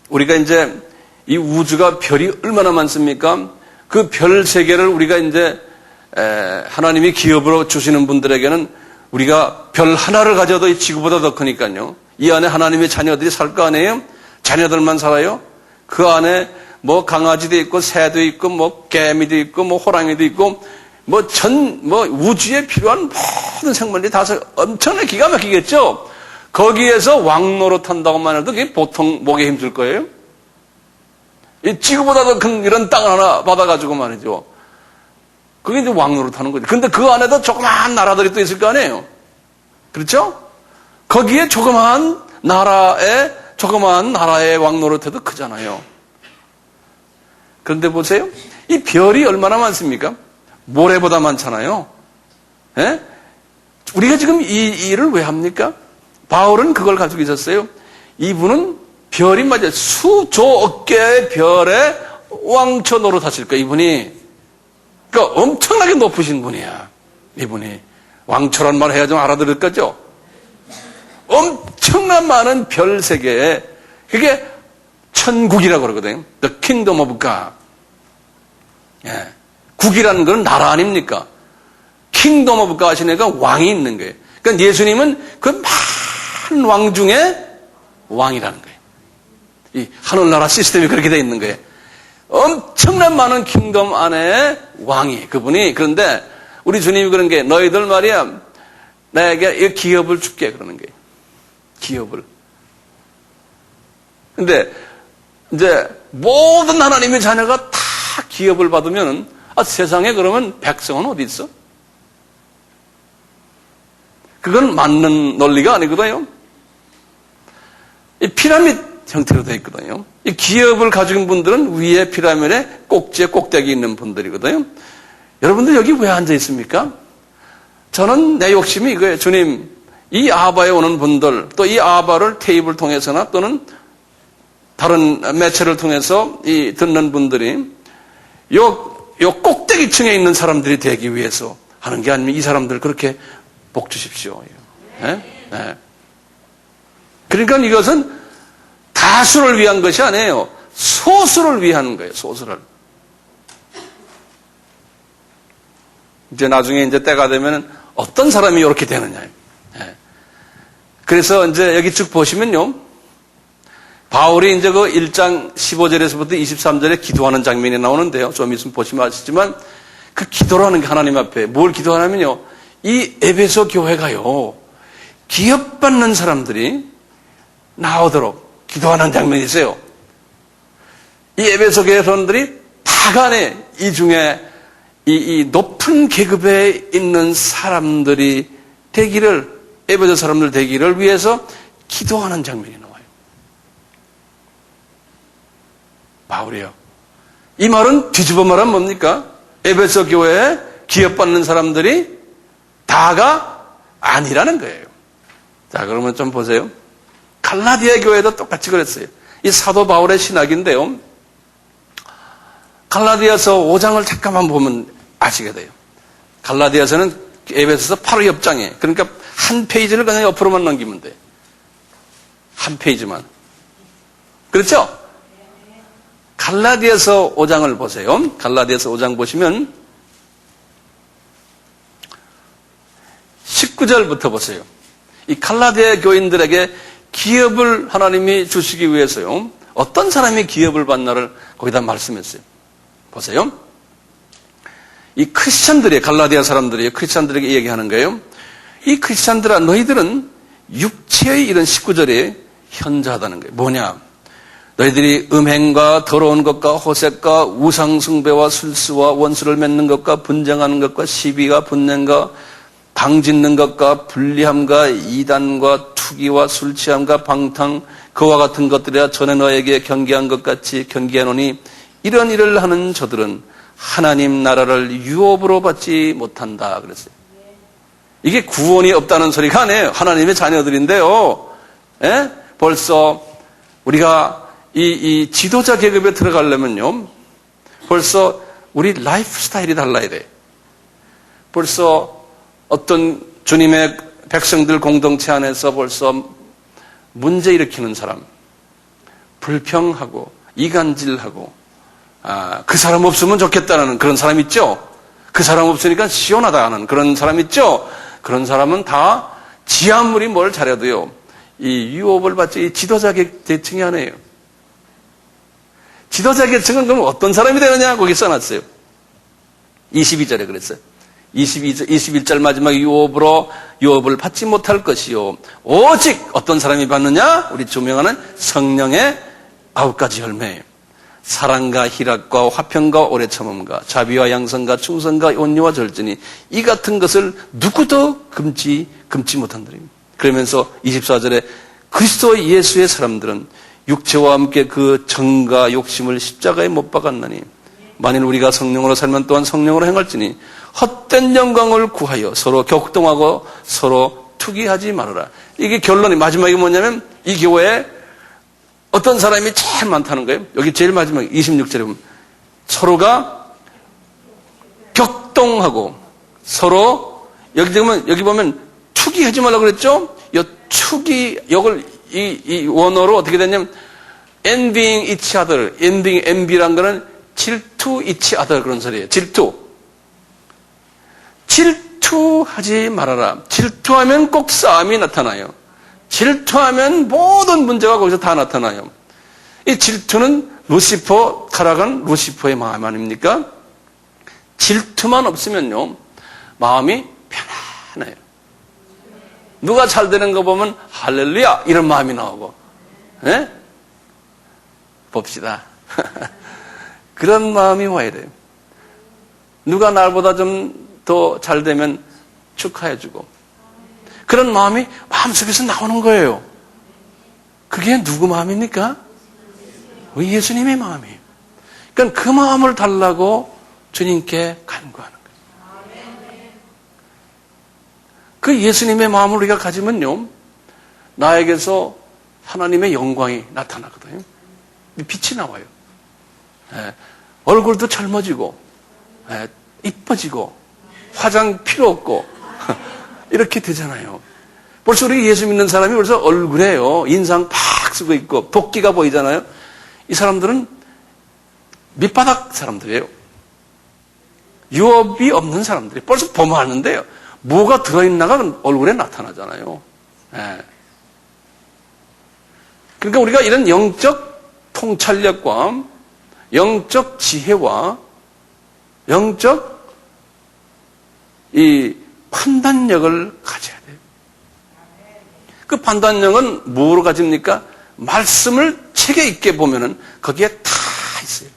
우리가 이제 이 우주가 별이 얼마나 많습니까? 그 별 세계를 우리가 이제 하나님이 기업으로 주시는 분들에게는 우리가 별 하나를 가져도 이 지구보다 더 크니까요. 이 안에 하나님의 자녀들이 살 거 아니에요? 자녀들만 살아요? 그 안에 뭐 강아지도 있고 새도 있고 뭐 개미도 있고 뭐 호랑이도 있고 뭐 우주에 필요한 모든 생물들이 다 엄청나게 기가 막히겠죠? 거기에서 왕노릇한다고만 해도 그게 보통 목에 힘들 거예요? 이 지구보다 더 큰 이런 땅 하나 받아가지고 말이죠. 그게 이제 왕노릇하는 거죠. 근데 그 안에도 조그마한 나라들이 또 있을 거 아니에요? 그렇죠? 거기에 조그마한 나라의 왕노릇해도 크잖아요. 그런데 보세요. 이 별이 얼마나 많습니까? 모래보다 많잖아요. 예? 우리가 지금 이 일을 왜 합니까? 바울은 그걸 가지고 있었어요. 이분은 별이 맞아요. 수조 개의 별에 왕초 노릇하실 거예요. 이분이. 그러니까 엄청나게 높으신 분이야. 이분이. 왕초란 말 해야 좀 알아들을 거죠? 엄청난 많은 별 세계에 그게 천국이라고 그러거든요. The kingdom of God. 예. 국이라는 건 나라 아닙니까? kingdom of God 하시니까 왕이 있는 거예요. 그러니까 예수님은 그 많은 왕 중에 왕이라는 거예요. 이 하늘나라 시스템이 그렇게 되어 있는 거예요. 엄청난 많은 킹덤 안에 왕이 그분이. 그런데 우리 주님이 그런 게 너희들 말이야 나에게 이 기업을 줄게 그러는 거예요. 기업을. 근데 이제 모든 하나님의 자녀가 다 기업을 받으면 세상에 그러면 백성은 어디 있어? 그건 맞는 논리가 아니거든요. 이 피라미드 형태로 되어 있거든요. 이 기업을 가진 분들은 위에 피라미드에 꼭지에 꼭대기 있는 분들이거든요. 여러분들 여기 왜 앉아 있습니까? 저는 내 욕심이 이거예요. 주님, 이 아바에 오는 분들, 또 이 아바를 테이블 통해서나 또는 다른 매체를 통해서 이 듣는 분들이 요 꼭대기층에 있는 사람들이 되기 위해서 하는 게 아니면 이 사람들 그렇게 복 주십시오. 네? 네. 그러니까 이것은 다수를 위한 것이 아니에요. 소수를 위한 거예요. 소수를. 이제 나중에 이제 때가 되면 어떤 사람이 이렇게 되느냐. 네. 그래서 이제 여기 쭉 보시면요. 바울이 이제 그 1장 15절에서부터 23절에 기도하는 장면이 나오는데요. 좀 있으면 보시면 아시지만 그 기도라는 게 하나님 앞에 뭘 기도하냐면요. 이 에베소 교회가요. 기업받는 사람들이 나오도록 기도하는 장면이 있어요. 이 에베소 교회 사람들이 다 간에 이 중에 이 높은 계급에 있는 사람들이 되기를, 에베소 사람들 되기를 위해서 기도하는 장면이 나와요. 바울이요. 이 말은 뒤집어 말하면 뭡니까? 에베소 교회에 기업받는 사람들이 다가 아니라는 거예요. 자, 그러면 좀 보세요. 갈라디아 교회도 똑같이 그랬어요. 이 사도 바울의 신학인데요. 갈라디아서 5장을 잠깐만 보면 아시게 돼요. 갈라디아서는 에베소서 바로 옆장에, 그러니까 한 페이지를 그냥 옆으로만 넘기면 돼요. 한 페이지만. 그렇죠? 갈라디아서 5장을 보세요. 갈라디아서 5장 보시면 19절부터 보세요. 이 갈라디아 교인들에게 기업을 하나님이 주시기 위해서요. 어떤 사람이 기업을 받나를 거기다 말씀했어요. 보세요. 이 크리스찬들이, 갈라디아 사람들이 크리스찬들에게 얘기하는 거예요. 이 크리스찬들아, 너희들은 육체의 이런 19절에 현저하다는 거예요. 뭐냐? 너희들이 음행과 더러운 것과 호색과 우상숭배와 술수와 원수를 맺는 것과 분쟁하는 것과 시비와 분냄과 방짓는 것과 불리함과 이단과 투기와 술취함과 방탕 그와 같은 것들이라 전에 너에게 경계한 것 같이 경계하노니 이런 일을 하는 저들은 하나님 나라를 유업으로 받지 못한다 그랬어요. 이게 구원이 없다는 소리가 아니에요. 하나님의 자녀들인데요. 예? 벌써 우리가 이 지도자 계급에 들어가려면요. 벌써 우리 라이프 스타일이 달라야 돼. 벌써 어떤 주님의 백성들 공동체 안에서 벌써 문제 일으키는 사람, 불평하고 이간질하고 그 사람 없으면 좋겠다는 그런 사람 있죠. 그 사람 없으니까 시원하다 하는 그런 사람 있죠. 그런 사람은 다 지 아무리 뭘 잘해도요. 이 유업을 받지 이 지도자 계층이 아니에요. 지도자 계층은 그럼 어떤 사람이 되느냐 거기 써놨어요. 22절에 그랬어요. 21절 마지막 유업을 받지 못할 것이요. 오직 어떤 사람이 받느냐? 우리 조명하는 성령의 9가지 열매예요. 사랑과 희락과 화평과 오래 참음과 자비와 양선과 충성과 온유와 절제니 이 같은 것을 누구도 금치 못한다니. 그러면서 24절에 그리스도 예수의 사람들은 육체와 함께 그 정과 욕심을 십자가에 못 박았나니 만일 우리가 성령으로 살면 또한 성령으로 행할지니 헛된 영광을 구하여 서로 격동하고 서로 투기하지 말아라. 이게 결론이 마지막에 뭐냐면 이 교회에 어떤 사람이 제일 많다는 거예요. 여기 제일 마지막 26절에 보면 서로가 격동하고 서로 여기 보면 투기하지 말라고 그랬죠? 이 투기 이걸 이 원어로 어떻게 됐냐면 envying each other, envy란 거는 질투 each other 그런 소리예요. 질투하지 말아라. 질투하면 꼭 싸움이 나타나요. 질투하면 모든 문제가 거기서 다 나타나요. 이 질투는 루시퍼, 타락은 루시퍼의 마음 아닙니까? 질투만 없으면요, 마음이 편안해요. 누가 잘 되는 거 보면 할렐루야 이런 마음이 나오고, 네? 봅시다. 그런 마음이 와야 돼요. 누가 나보다 좀 더 잘 되면 축하해주고 그런 마음이 마음속에서 나오는 거예요. 그게 누구 마음입니까? 우리 예수님의 마음이에요. 그러니까 그 마음을 달라고 주님께 간구하는 거예요. 그 예수님의 마음을 우리가 가지면요, 나에게서 하나님의 영광이 나타나거든요. 빛이 나와요. 얼굴도 젊어지고 이뻐지고 화장 필요 없고 이렇게 되잖아요. 벌써 우리 예수 믿는 사람이 벌써 얼굴에요. 인상 팍 쓰고 있고 도끼가 보이잖아요. 이 사람들은 밑바닥 사람들이에요. 유업이 없는 사람들이 벌써 보면 아는데요. 뭐가 들어있나가 얼굴에 나타나잖아요. 네. 그러니까 우리가 이런 영적 통찰력과 영적 지혜와 영적 이 판단력을 가져야 돼요. 그 판단력은 뭐로 가집니까? 말씀을 책에 있게 보면은 거기에 다 있어요.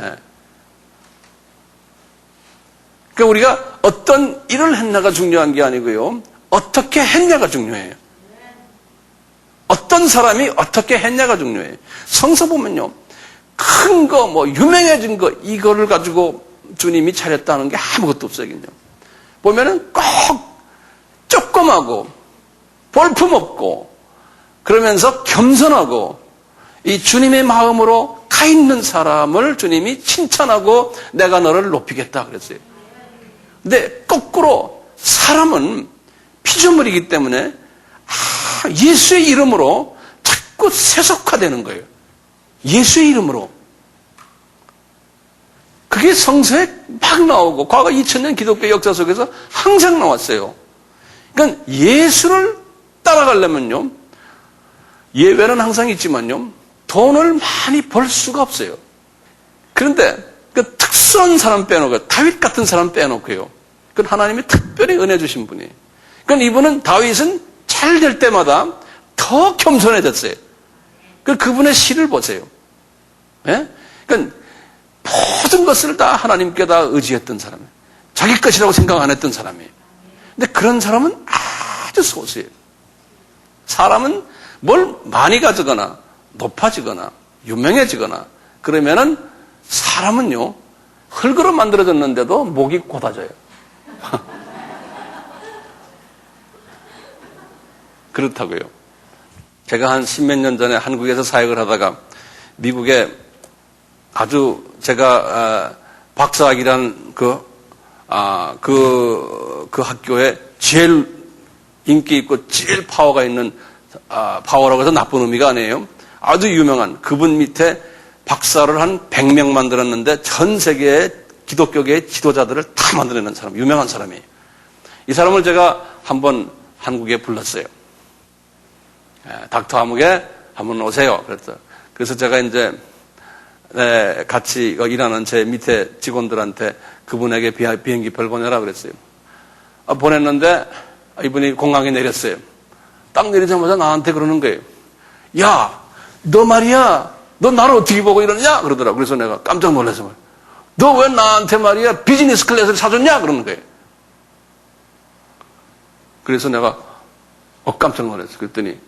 네. 그러니까 우리가 어떤 일을 했나가 중요한 게 아니고요. 어떻게 했냐가 중요해요. 어떤 사람이 어떻게 했냐가 중요해요. 성서 보면요. 큰 거, 유명해진 거, 이거를 가지고 주님이 차렸다는 게 아무것도 없어요. 보면은 꼭 조그마고, 볼품없고, 그러면서 겸손하고, 이 주님의 마음으로 가 있는 사람을 주님이 칭찬하고 내가 너를 높이겠다 그랬어요. 근데 거꾸로 사람은 피조물이기 때문에 예수의 이름으로 자꾸 세속화되는 거예요. 예수의 이름으로. 그게 성서에 막 나오고 과거 2000년 기독교 역사 속에서 항상 나왔어요. 그러니까 예수를 따라가려면요. 예외는 항상 있지만요. 돈을 많이 벌 수가 없어요. 그런데 그 특수한 사람 빼놓고 다윗 같은 사람 빼놓고요. 그건 하나님이 특별히 은혜 주신 분이에요. 그러니까 이분은 다윗은 잘 될 때마다 더 겸손해졌어요. 그분의 시를 보세요. 예? 그러니까 모든 것을 다 하나님께 다 의지했던 사람이에요. 자기 것이라고 생각 안 했던 사람이에요. 근데 그런 사람은 아주 소수예요. 사람은 뭘 많이 가지거나 높아지거나 유명해지거나 그러면은 사람은요 흙으로 만들어졌는데도 목이 곧아져요. 그렇다고요. 제가 한 10몇 년 전에 한국에서 사역을 하다가 미국에 아주 제가 박사학위란 그 학교에 제일 인기 있고 제일 파워가 있는 파워라고 해서 나쁜 의미가 아니에요. 아주 유명한 그분 밑에 박사를 한 100명 만들었는데 전 세계의 기독교계의 지도자들을 다 만들어낸 사람, 유명한 사람이에요. 이 사람을 제가 한번 한국에 불렀어요. 닥터 아무개 한번 오세요. 그래서 제가 이제 같이 일하는 제 밑에 직원들한테 그분에게 비행기표를 보내라 그랬어요. 보냈는데 이분이 공항에 내렸어요. 딱 내리자마자 나한테 그러는 거예요. 야, 너 말이야. 너 나를 어떻게 보고 이러냐? 그러더라고. 그래서 내가 깜짝 놀라서 너 왜 나한테 말이야 비즈니스 클래스를 사줬냐? 그러는 거예요. 그래서 내가 깜짝 놀랐어요. 그랬더니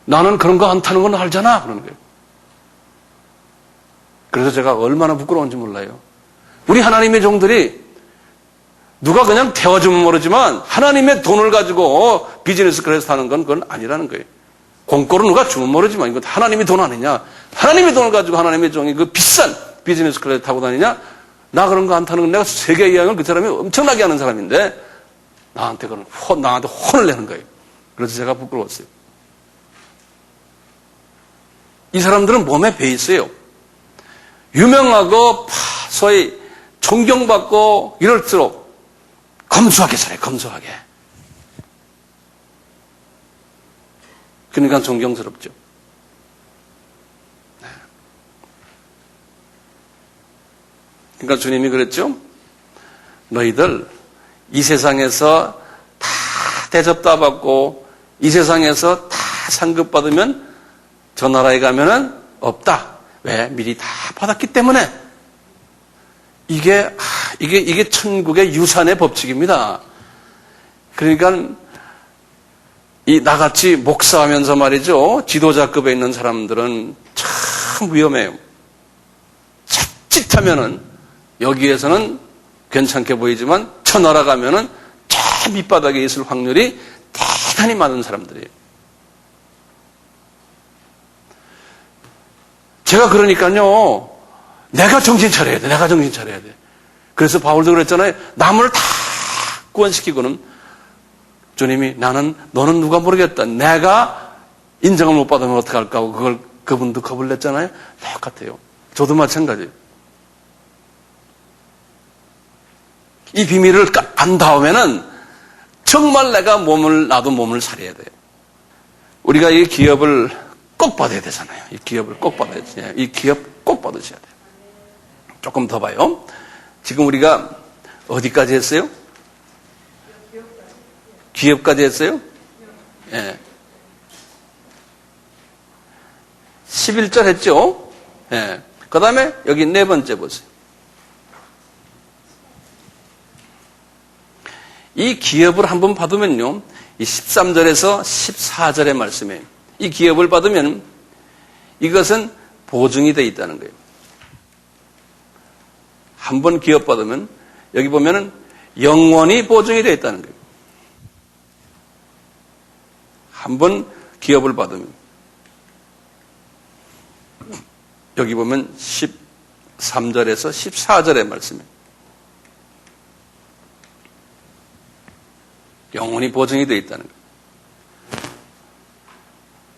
나는 그런 거 안 타는 건 알잖아. 그러는 거예요. 그래서 제가 얼마나 부끄러운지 몰라요. 우리 하나님의 종들이 누가 그냥 태워주면 모르지만 하나님의 돈을 가지고 비즈니스 클래스 타는 건 그건 아니라는 거예요. 공짜로 누가 주면 모르지만 이건 하나님의 돈 아니냐. 하나님의 돈을 가지고 하나님의 종이 그 비싼 비즈니스 클래스 타고 다니냐. 나 그런 거 안 타는 건 내가 세계 여행을 그 사람이 엄청나게 하는 사람인데 나한테 혼을 내는 거예요. 그래서 제가 부끄러웠어요. 이 사람들은 몸에 배 있어요. 유명하고 소위 존경받고 이럴수록 검소하게 살아요. 검소하게. 그러니까 존경스럽죠. 그러니까 주님이 그랬죠. 너희들 이 세상에서 다 대접 다 받고 이 세상에서 다 상급 받으면 저 나라에 가면은 없다. 왜? 미리 다 받았기 때문에. 이게 천국의 유산의 법칙입니다. 그러니까 이 나같이 목사하면서 말이죠. 지도자급에 있는 사람들은 참 위험해요. 자칫하면은 여기에서는 괜찮게 보이지만 저 나라 가면은 저 밑바닥에 있을 확률이 대단히 많은 사람들이에요. 제가 그러니까요. 내가 정신 차려야 돼. 그래서 바울도 그랬잖아요. 남을 다 구원시키고는 주님이 너는 누가 모르겠다. 내가 인정을 못 받으면 어떡할까 하고 그분도 겁을 냈잖아요. 똑같아요. 저도 마찬가지예요. 이 비밀을 안 다음에는 정말 내가 나도 몸을 사려야 돼요. 우리가 이 기업을 꼭 받아야 되잖아요. 이 기업을 꼭 받아야 돼요. 이 기업 꼭 받으셔야 돼요. 조금 더 봐요. 지금 우리가 어디까지 했어요? 기업까지 했어요? 예. 11절 했죠? 예. 그 다음에 여기 네 번째 보세요. 이 기업을 한번 받으면요, 이 13절에서 14절의 말씀에 이 기업을 받으면 이것은 보증이 되어 있다는 거예요. 한번 기업 받으면 여기 보면은 영원히 보증이 되어 있다는 거예요. 한번 기업을 받으면 여기 보면 13절에서 14절의 말씀에 영원히 보증이 되어 있다는 거예요.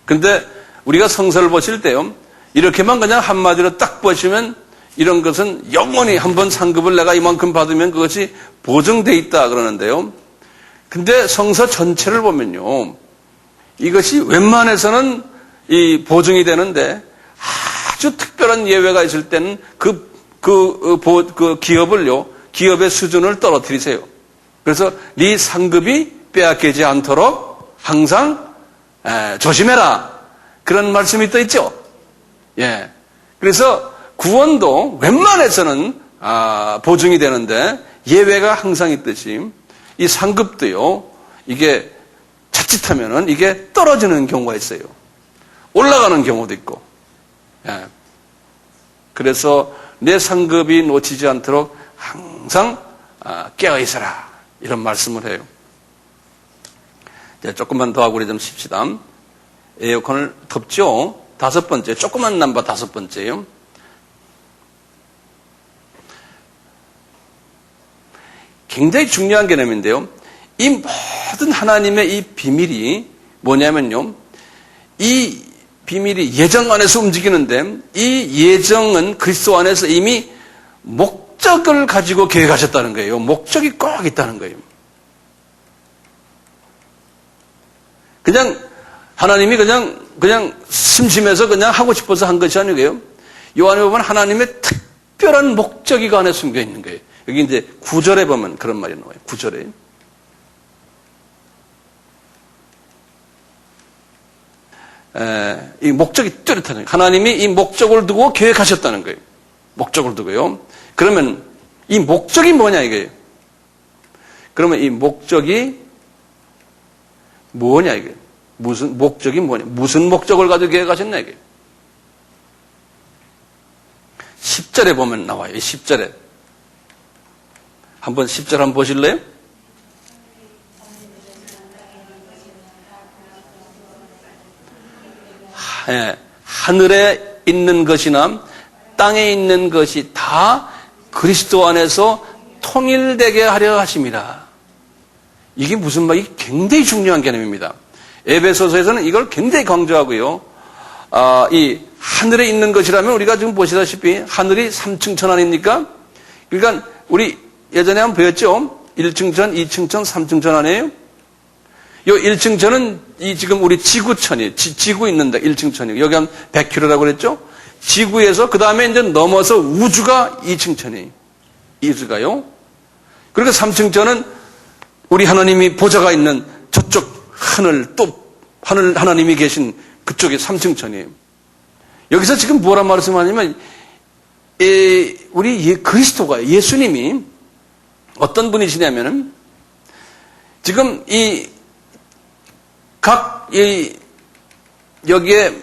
그런데 우리가 성서를 보실 때요, 이렇게만 그냥 한마디로 딱 보시면 이런 것은 영원히 한번 상급을 내가 이만큼 받으면 그것이 보증되어 있다 그러는데요. 근데 성서 전체를 보면요, 이것이 웬만해서는 이 보증이 되는데 아주 특별한 예외가 있을 때는 그 기업을요, 기업의 수준을 떨어뜨리세요. 그래서 네 상급이 빼앗기지 않도록 항상 조심해라. 그런 말씀이 또 있죠. 예. 그래서 구원도 웬만해서는 보증이 되는데 예외가 항상 있듯이 이 상급도요, 이게 자칫하면은 이게 떨어지는 경우가 있어요. 올라가는 경우도 있고. 예. 그래서 내 상급이 놓치지 않도록 항상 깨어 있어라. 이런 말씀을 해요. 이제 조금만 더 하고 우리 좀 쉽시다. 에어컨을 덮죠. 5번째, 조그만 넘버 5번째요. 굉장히 중요한 개념인데요. 이 모든 하나님의 이 비밀이 뭐냐면요, 이 비밀이 예정 안에서 움직이는데 이 예정은 그리스도 안에서 이미 목적을 가지고 계획하셨다는 거예요. 목적이 꼭 있다는 거예요. 그냥 하나님이 그냥 심심해서 그냥 하고 싶어서 한 것이 아니고요. 요한에 보면 하나님의 특별한 목적이 그 안에 숨겨 있는 거예요. 여기 이제 9절에 보면 그런 말이 나와요. 9절에. 이 목적이 뚜렷하는 거예요. 하나님이 이 목적을 두고 계획하셨다는 거예요. 목적을 두고요. 그러면 이 목적이 뭐냐 이거예요. 그러면 이 목적이 뭐냐 이거예요. 무슨 목적이 뭐냐. 무슨 목적을 가지고 계획하셨나 이거예요. 10절에 보면 나와요. 10절에. 한번 10절 한번 보실래요? 하늘에 있는 것이나 땅에 있는 것이 다 그리스도 안에서 통일되게 하려 하심이라. 이게 무슨 말이 굉장히 중요한 개념입니다. 에베소서에서는 이걸 굉장히 강조하고요. 이 하늘에 있는 것이라면 우리가 지금 보시다시피 하늘이 3층 천 아닙니까? 그러니까 우리 예전에 한번 배웠죠? 1층 천, 2층 천, 3층 천 아니에요? 요 1층 천은 이 지금 우리 지구천이에요. 지구 있는데 1층 천이에요. 여기 한 100km라고 그랬죠? 지구에서 그 다음에 이제 넘어서 우주가 2층 천이에요. 우주가요. 그리고 3층 천은 우리 하나님이 보좌가 있는 저쪽 하늘, 또 하나님이 계신 그쪽에 3층 천이에요. 여기서 지금 뭐란 말씀하냐면 우리 그리스도가, 예수님이 어떤 분이시냐면은 지금 여기에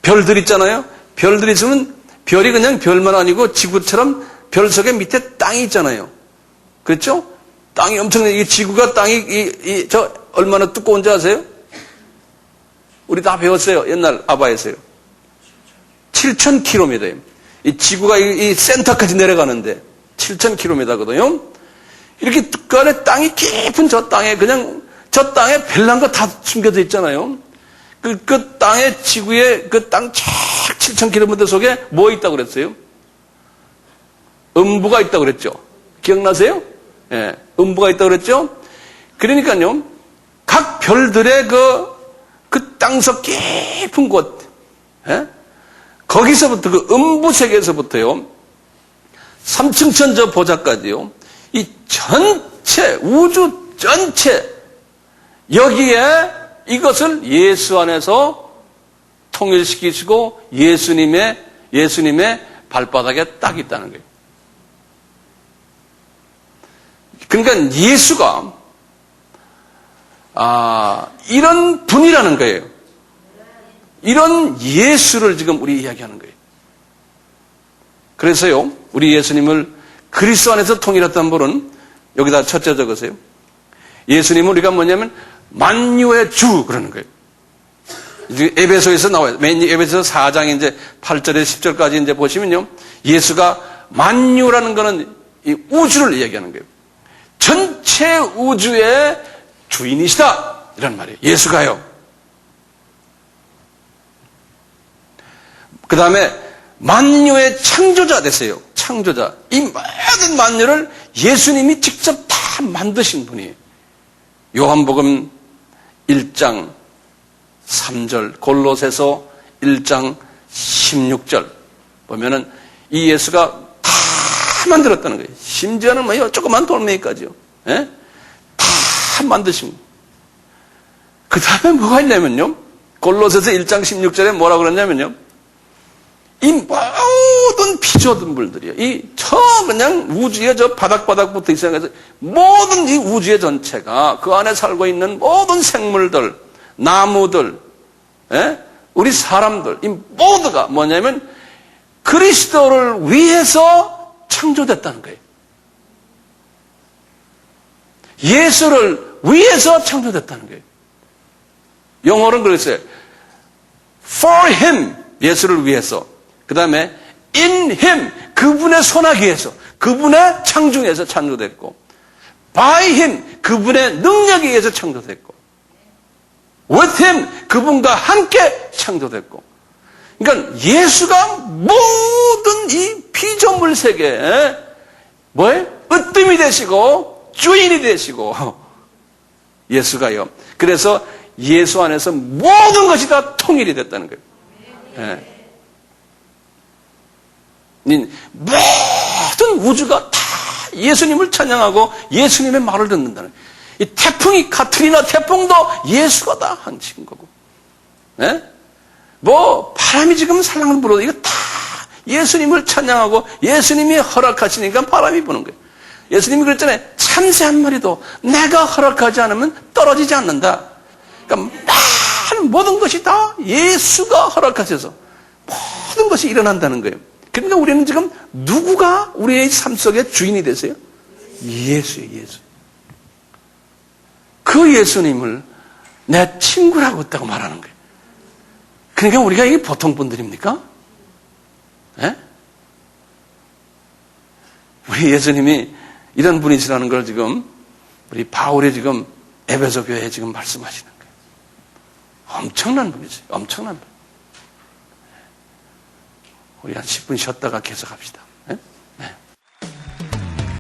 별들 있잖아요. 별들 있으면 별이 그냥 별만 아니고 지구처럼 별 속에 밑에 땅이 있잖아요. 그렇죠? 땅이 엄청나게, 지구가 땅이 저 얼마나 두꺼운지 아세요? 우리 다 배웠어요. 옛날 아바에서요. 7,000km예요. 이 지구가 이 센터까지 내려가는데 7,000km거든요. 이렇게 그 안에 땅이 깊은 저 땅에 그냥 저 땅에 별난 거 다 숨겨져 있잖아요. 그 땅의 지구에 그 땅 7,000km 속에 뭐 있다고 그랬어요? 음부가 있다고 그랬죠. 기억나세요? 예, 음부가 있다고 그랬죠. 그러니까요, 각 별들의 그 땅속 깊은 곳, 예? 거기서부터 그 음부 세계에서부터요, 삼층천 저 보좌까지요, 이 전체 우주 전체 여기에 이것을 예수 안에서 통일시키시고 예수님의 발바닥에 딱 있다는 거예요. 그러니까 예수가 이런 분이라는 거예요. 이런 예수를 지금 우리 이야기하는 거예요. 그래서요, 우리 예수님을 그리스도 안에서 통일했다는 분은 여기다 첫째 적으세요. 예수님은 우리가 뭐냐면 만유의 주 그러는 거예요. 에베소에서 나와요. 에베소 4장 이제 8절에 10절까지 이제 보시면요, 예수가 만유라는 거는 이 우주를 얘기하는 거예요. 전체 우주의 주인이시다 이런 말이에요. 예수가요. 그 다음에 만유의 창조자 되세요. 창조자. 이 모든 만유를 예수님이 직접 다 만드신 분이에요. 요한복음 1장 3절, 골로새서 1장 16절 보면은 이 예수가 다 만들었다는 거예요. 심지어는 뭐요? 조그만 돌멩이까지요. 예? 다 만드신 거예요. 그 다음에 뭐가 있냐면요, 골로새서 1장 16절에 뭐라고 그러냐면요, 이 모든 피조물들이요, 그냥 우주의 저 바닥부터 시작해서 모든 이 우주의 전체가 그 안에 살고 있는 모든 생물들, 나무들, 예? 우리 사람들, 이 모두가 뭐냐면 그리스도를 위해서 창조됐다는 거예요. 예수를 위해서 창조됐다는 거예요. 영어로는 그랬어요. For Him, 예수를 위해서. 그 다음에 In Him, 그분의 손아귀에서, 그분의 창중에서 창조됐고, By Him, 그분의 능력에 의해서 창조됐고, With Him, 그분과 함께 창조됐고. 그러니까 예수가 모든 이 피조물 세계에 뭐예요? 으뜸이 되시고 주인이 되시고 예수가요. 그래서 예수 안에서 모든 것이 다 통일이 됐다는 거예요. 네. 모든 우주가 다 예수님을 찬양하고 예수님의 말을 듣는다는 거예요. 이 태풍이 카트리나 태풍도 예수가 다 한친 거고, 네? 뭐 바람이 지금 살랑을 불어도 이거 다 예수님을 찬양하고 예수님이 허락하시니까 바람이 부는 거예요. 예수님이 그랬잖아요. 참새 한 마리도 내가 허락하지 않으면 떨어지지 않는다. 그러니까 모든 것이 다 예수가 허락하셔서 모든 것이 일어난다는 거예요. 그러니까 우리는 지금 누구가 우리의 삶 속에 주인이 되세요? 예수예요, 예수. 그 예수님을 내 친구라고 했다고 말하는 거예요. 그러니까 우리가 이게 보통 분들입니까? 예? 우리 예수님이 이런 분이시라는 걸 지금 우리 바울이 지금 에베소 교회에 지금 말씀하시는 거예요. 엄청난 분이죠. 엄청난 분. 우리 한 10분 쉬었다가 계속합시다.